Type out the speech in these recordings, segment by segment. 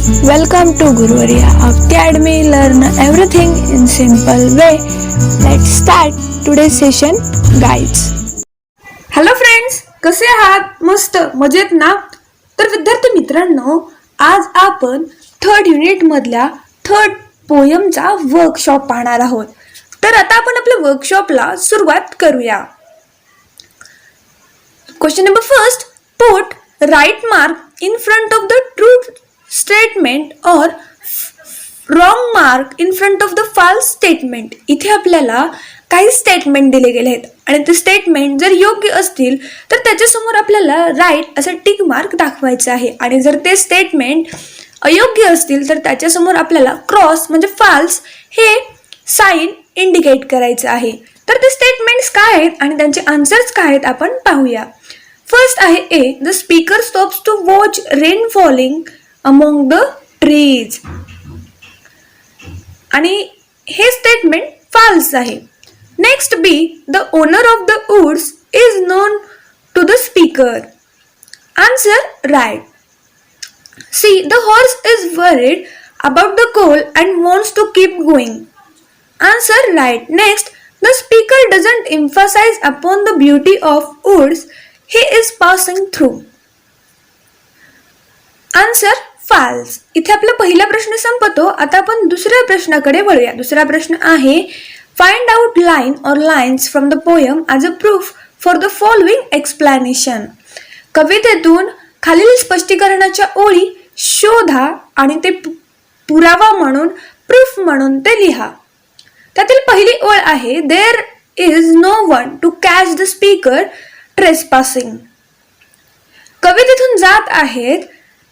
Welcome to Guruvarya of Academy. Learn everything in simple way. Let's start today's session. Guides. Hello friends, कसे आहात? मस्त मजेत ना? तर विद्यार्थी मित्रांनो, आज आपण थर्ड युनिट मधल्या थर्ड पोयमचा वर्कशॉप पाहणार आहोत. तर आता आपण आपल्या वर्कशॉपला सुरुवात करूया. Question number first, put right mark in front of the true statement और wrong mark in front of the false statement. इथे आपल्याला काही स्टेटमेंट दिले गेले आहेत आणि ते स्टेटमेंट जर योग्य असतील तर त्याच्यासमोर आपल्याला राईट असं टिक मार्क दाखवायचं आहे आणि जर ते स्टेटमेंट अयोग्य असतील तर त्याच्यासमोर आपल्याला क्रॉस म्हणजे फॉल्स हे साइन इंडिकेट करायचं आहे. तर ते स्टेटमेंट्स काय आहेत आणि त्यांचे आन्सर्स काय आहेत आपण पाहूया. फर्स्ट आहे A, the speaker stops to watch rain falling among the trees आणि हे स्टेटमेंट फॉल्स आहे. Next B, the owner of the woods is known to the speaker. Answer right. C, the horse is worried about the cold and wants to keep going. Answer right. Next, the speaker doesn't emphasize upon the beauty of woods he is passing through. Answer falls. इथे आपला पहिला प्रश्न संपतो. आता आपण दुसऱ्या प्रश्नाकडे वळूया. दुसरा प्रश्न आहे, फाइंड आउट लाईन और lines from the poem as a proof for the following explanation. कवितेतून खालील स्पष्टीकरणाच्या ओळी शोधा आणि ते पुरावा म्हणून प्रूफ म्हणून ते लिहा. त्यातील पहिली ओळ आहे, there is no one to catch the speaker trespassing. कवी तिथून जात आहेत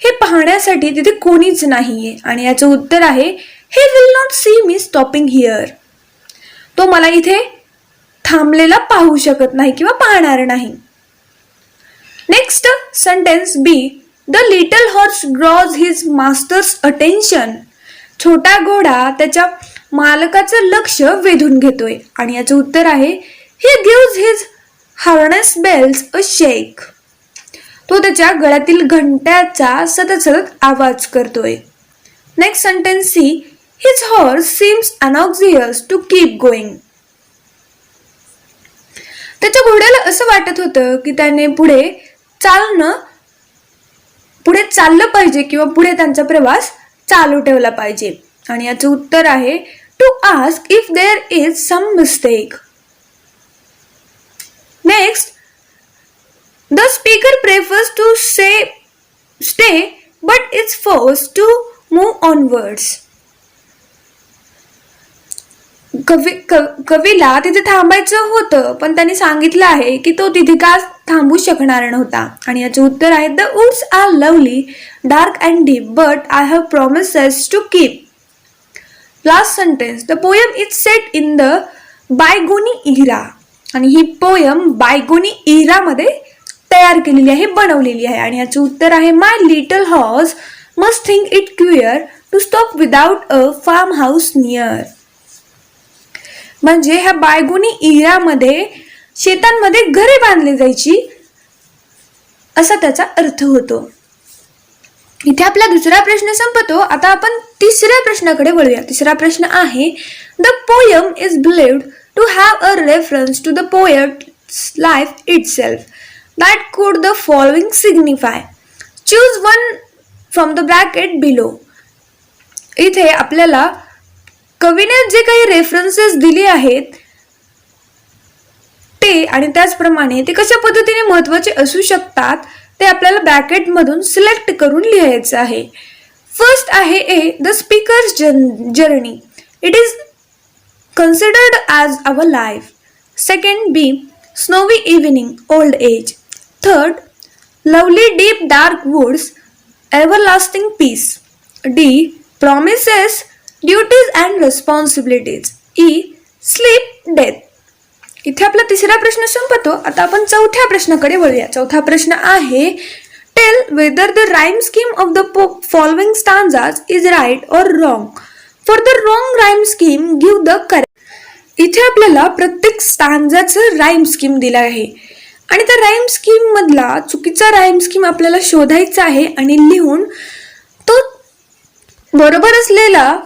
हे पाहण्यासाठी तिथे कोणीच नाहीये आणि याचं उत्तर आहे, हे will not C me stopping here. तो मला इथे थांबलेला पाहू शकत नाही किंवा पाहणार नाही. Next sentence B, the little horse draws his master's attention. छोटा घोडा त्याच्या मालकाचं लक्ष वेधून घेतोय आणि याचं उत्तर आहे, he gives his harness bells a shake. तो त्याच्या गळ्यातील घंट्याचा सतत आवाज करतोय. Next sentence C, his horse seems anxious to keep going. त्याच्या घोड्याला असं वाटत होतं की त्याने पुढे चाललं पाहिजे किंवा पुढे त्यांचा प्रवास चालू ठेवला पाहिजे आणि याचं उत्तर आहे, to ask if there is some mistake. Next, the speaker prefers to stay but is forced to move onwards. कवीला तिथे थांबायचं होतं पण त्यांनी सांगितलं आहे की तो तिथे का थांबू शकणार नव्हता आणि याचे उत्तर आहे, the woods are lovely dark and deep but I have promises to keep. Last sentence, the poem is set in the bygone era आणि ही पोयम बायगोनी इरा मध्ये तयार केलेली आहे, बनवलेली आहे आणि याचं उत्तर आहे, my little horse must think it queer to stop without a form house near. म्हणजे ह्या बायगोनी इरामध्ये शेतांमध्ये घरे बांधली जायची असा त्याचा अर्थ होतो. इथे आपला दुसरा प्रश्न संपतो. आता आपण तिसऱ्या प्रश्नाकडे वळूया. तिसरा प्रश्न आहे, the poem is believed to have a reference to the poet's life itself. That could the following signify. Choose one from the bracket below. इथे आपल्याला कवीने जे काही रेफरन्सेस दिले आहेत ते आणि त्याचप्रमाणे ते कशा पद्धतीने महत्वाचे असू शकतात ते आपल्याला ब्रॅकेट मधून सिलेक्ट करून लिहायचं आहे. फर्स्ट आहे A, the speaker's journey. It is considered as our life. Second B, snowy evening, old age. Third, lovely deep dark woods, everlasting peace. D, promises, duties and responsibilities. E, sleep, death. इथे आपला तिसरा प्रश्न संपतो. आता आपण चौथ्या प्रश्नाकडे वळूया. चौथा प्रश्न आहे, tell whether the rhyme scheme of the following stanzas is right और wrong. For the wrong rhyme scheme give the correct. इथे आपल्याला प्रत्येक स्टांजाचं राईम स्कीम दिलं आहे आणि त्या राईम स्कीम मधला चुकीचा राईम स्कीम आपल्याला शोधायचा आहे आणि लिहून तो बरोबर असलेला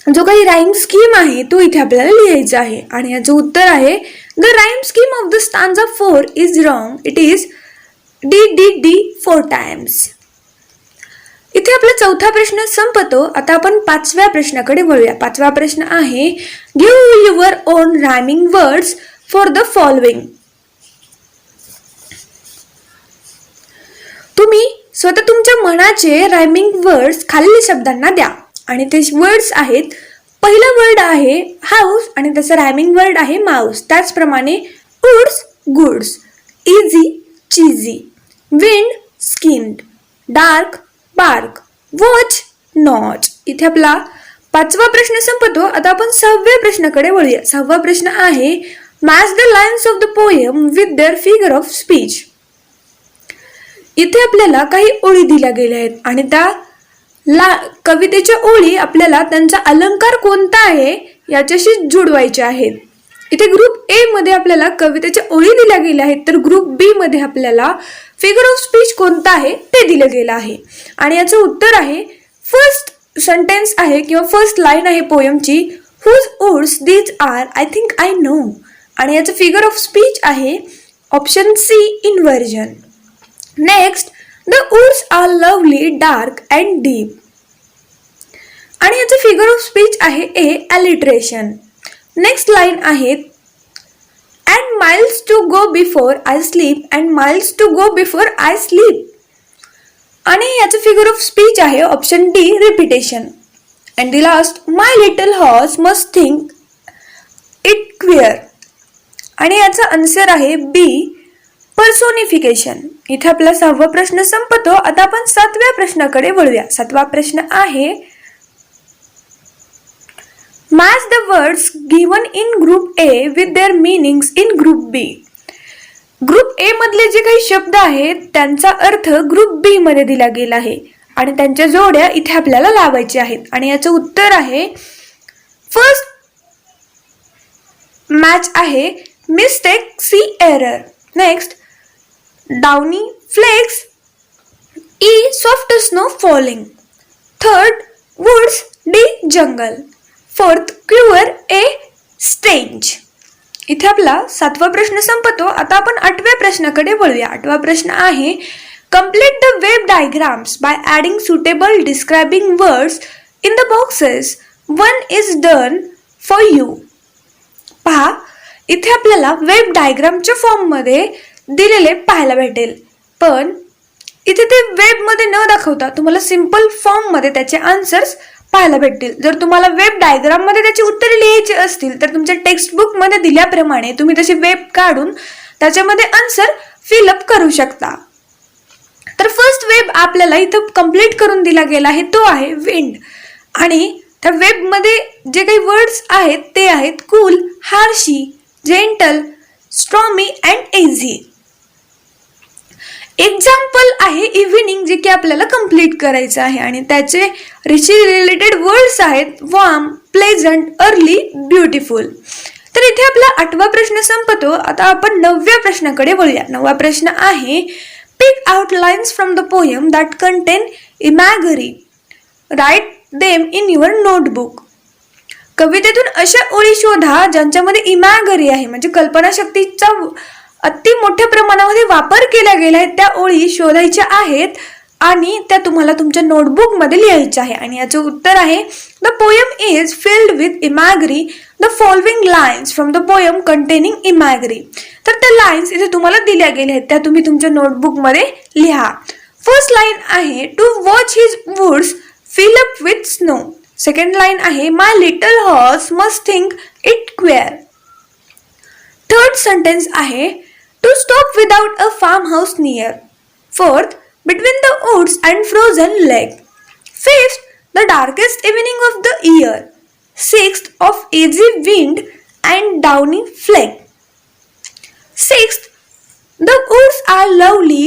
जो काही राईम स्कीम आहे तो इथे आपल्याला लिहायचा आहे आणि याचं उत्तर आहे the rhyme scheme of the stanza 4 is wrong. It is D 4 times. इथे आपला चौथा प्रश्न संपतो. आता आपण पाचव्या प्रश्नाकडे वळूया. पाचवा प्रश्न आहे give your on rhyming words for the following. तुम्ही स्वतः तुमच्या मनाचे रायमिंग वर्ड्स खालील शब्दांना द्या आणि ते वर्ड्स आहेत. पहिला वर्ड आहे हाऊस आणि त्याचं रायमिंग वर्ड आहे माऊस. त्याचप्रमाणे woods goods, easy cheesy, wind skinned, dark bark, watch notch. इथे आपला पाचवा प्रश्न संपतो. आता आपण सहाव्या प्रश्नाकडे वळूया. सहावा प्रश्न आहे match the lines of the poem with their figure of speech. इथे आपल्याला काही ओळी दिल्या गेल्या आहेत आणि त्या कवितेच्या ओळी आपल्याला त्यांचा अलंकार कोणता आहे याच्याशी जुळवायच्या आहेत. इथे ग्रुप ए मध्ये आपल्याला कवितेच्या ओळी दिल्या गेल्या आहेत तर ग्रुप बी मध्ये आपल्याला फिगर ऑफ स्पीच कोणता आहे ते दिलं गेलं आहे आणि याचं उत्तर आहे फर्स्ट सेंटेन्स आहे किंवा फर्स्ट लाईन आहे पोयमची whose woods these are I think I know आणि याचं फिगर ऑफ स्पीच आहे option C inversion. Next the woods are lovely dark and deep आणि याचं फिगर ऑफ स्पीच आहे ए अलिट्रेशन. नेक्स्ट लाईन आहे and miles to go before I sleep and miles to go before I sleep आणि याचं figure of speech आहे option D repetition. And the last my little horse must think it queer आणि याचा answer आहे बी personification. इथे आपला सहावा प्रश्न संपतो. आता आपण सातव्या प्रश्नाकडे वळूया. सातवा प्रश्न आहे match the words given in group A with their meanings in group B. Group A मधले जे काही शब्द आहेत त्यांचा अर्थ ग्रुप बी मध्ये दिला गेला आहे आणि त्यांच्या जोड्या इथे आपल्याला लावायच्या आहेत आणि याचं उत्तर आहे फर्स्ट मॅच आहे mistake C error. Next downy flakes E soft snow falling. Third woods D jungle. Fourth cure A strange. इथे आपला सातवा प्रश्न संपतो. आता आपण आठव्या प्रश्नाकडे वळूया. आठवा प्रश्न आहे complete the web diagrams bye adding suitable describing words in the boxes. One is done for you. पहा इथे आपल्याला वेब डायग्रामच्या फॉर्ममध्ये दिलेले पाहायला भेटेल पण इथे ते वेबमध्ये न दाखवता तुम्हाला सिम्पल फॉर्ममध्ये त्याचे आन्सर्स पाहायला भेटतील. जर तुम्हाला वेब डायग्राममध्ये त्याची उत्तरे लिहायची असतील तर तुमच्या टेक्स्टबुकमध्ये दिल्याप्रमाणे तुम्ही तसे वेब काढून त्याच्यामध्ये आन्सर फिलअप करू शकता. तर फर्स्ट वेब आपल्याला इथं कंप्लीट करून दिला गेला आहे तो आहे विंड आणि त्या वेबमध्ये जे काही वर्ड्स आहेत ते आहेत cool, harshy, gentle, stormy and easy. Example आहे इव्हिनिंग जे की आपल्याला कंप्लीट करायचं आहे आणि त्याचे रिलेटेड वर्ड्स आहेत वॉर्म, प्लेझंट, अर्ली, ब्युटिफुल. तर इथे आपला आठवा प्रश्न संपतो. आता आपण नवव्या प्रश्नाकडे वळूया. नववा प्रश्न आहे pick out lines from the poem that contain imagery. Write them in your notebook. कवितेतून अशा ओळी शोधा ज्यांच्यामध्ये इमॅगरी आहे म्हणजे कल्पनाशक्तीचा अति मोठ्या प्रमाणामध्ये वापर केला गेला आहे. त्या ओळी शोधायच्या आहेत आणि त्या तुम्हाला तुमच्या नोटबुकमध्ये लिहायच्या आहे आणि याचं उत्तर आहे the poem is filled with imagery. The following lines from the poem containing imagery. तर त्या लाईन्स इथे तुम्हाला दिल्या गेल्या आहेत त्या तुम्ही तुमच्या नोटबुकमध्ये लिहा. फर्स्ट लाईन आहे to watch his woods fill up with snow. Second line आहे my little horse must think it queer. Third sentence आहे to stop without a form house near. Fourth between the woods and frozen lake. Fifth, the darkest evening of the year. Sixth, of easy wind and downy flake. Sixth, the woods are lovely,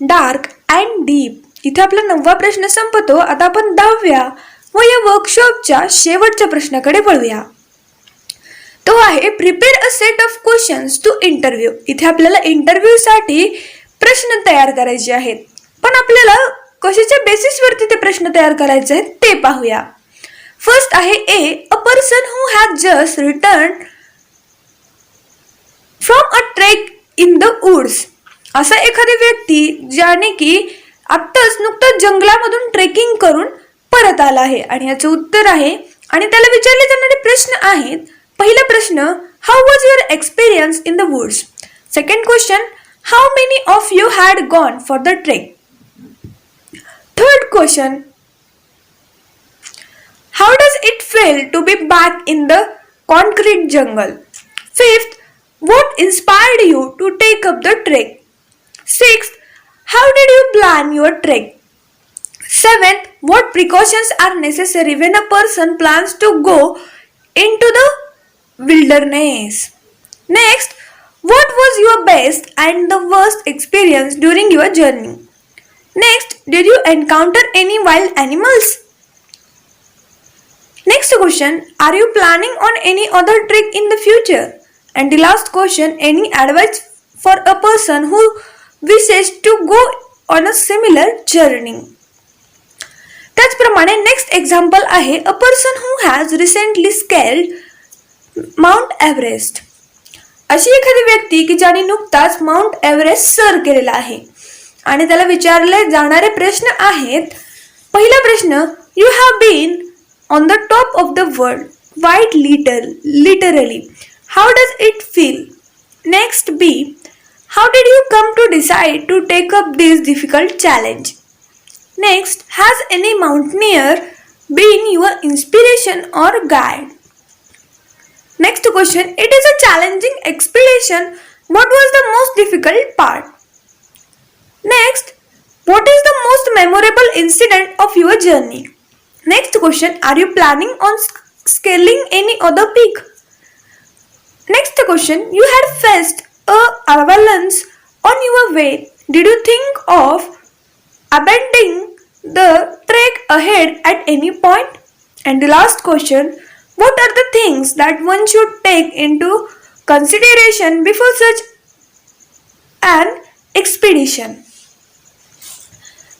dark and deep. इथे आपला नववा प्रश्न संपतो. आता आपण 10व्या व या वर्कशॉपच्या शेवटच्या प्रश्नाकडे वळूया. तो आहे prepare a set of questions to interview. इथे आपल्याला इंटरव्ह्यू साठी प्रश्न तयार करायचे आहेत पण आपल्याला कशाच्या बेसिसवरती ते प्रश्न तयार करायचे आहेत ते पाहूया. फर्स्ट आहे a person who has just return from a trek in the woods. असा एखादी व्यक्ती ज्याने की आत्ताच नुकतंच जंगलामधून ट्रेकिंग करून परत आला आहे आणि याचं उत्तर आहे आणि त्याला विचारले जाणारे प्रश्न आहेत. पहिला प्रश्न, how was your experience in the woods. Second question, how many of you had gone for the trek. Third question, how does it feel to be back in the concrete jungle. Fifth, what inspired you to take up the trek. Sixth, how did you plan your trek. Seventh, what precautions are necessary when a person plans to go into the wilderness. Next, what was your best and the worst experience during your journey. Next, did you encounter any wild animals. Next question, are you planning on any other trek in the future. And the last question, any advice for a person who wishes to go on a similar journey. त्याचप्रमाणे next example आहे a person who has recently scaled mount Everest. अशी एखादी व्यक्ती की ज्याने नुकताच mount Everest sir केलेला आहे आणि त्याला विचारले जाणारे प्रश्न आहेत. पहिला प्रश्न, you have been on the top of the world quite literally. How does it feel? Next B, how did you come to decide to take up this difficult challenge? Next, has any mountaineer been your inspiration or guide? Next question, it is a challenging expedition. What was the most difficult part? Next, what is the most memorable incident of your journey? Next question, are you planning on scaling any other peak? Next question, you had faced a avalanche on your way. Did you think of abandoning the trek ahead at any point? And the last question, what are the things that one should take into consideration before such an expedition?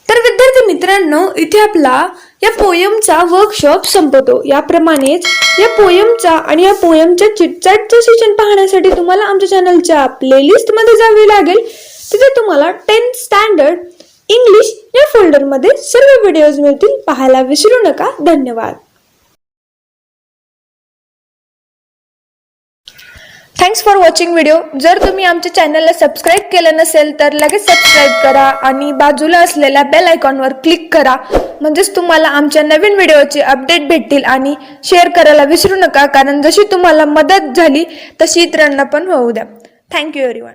तर विद्यार्थी मित्रांनो, इथे आपला या पोयमचा workshop संपतो. याप्रमाणेच या पोयमचा आणि या पोयमच्या चिटचॅटचं सेशन पाहण्यासाठी तुम्हाला आमच्या चॅनलच्या प्लेलिस्टमध्ये जावे लागेल. तिथे तुम्हाला 10th स्टँडर्ड इंग्लिश या फोल्डरमध्ये सर्व व्हिडिओज मिळतील. पाहायला विसरू नका. धन्यवाद. Thanks for watching video. जर तुम्ही आमच्या चॅनलला सबस्क्राईब केलं नसेल तर लगेच सबस्क्राईब करा आणि बाजूला असलेल्या बेल आयकॉनवर क्लिक करा. म्हणजेच तुम्हाला आमच्या नवीन व्हिडिओचे अपडेट भेटतील. आणि शेअर करायला विसरू नका, कारण जशी तुम्हाला मदत झाली तशी इतरांना पण होऊ द्या. Thank you everyone.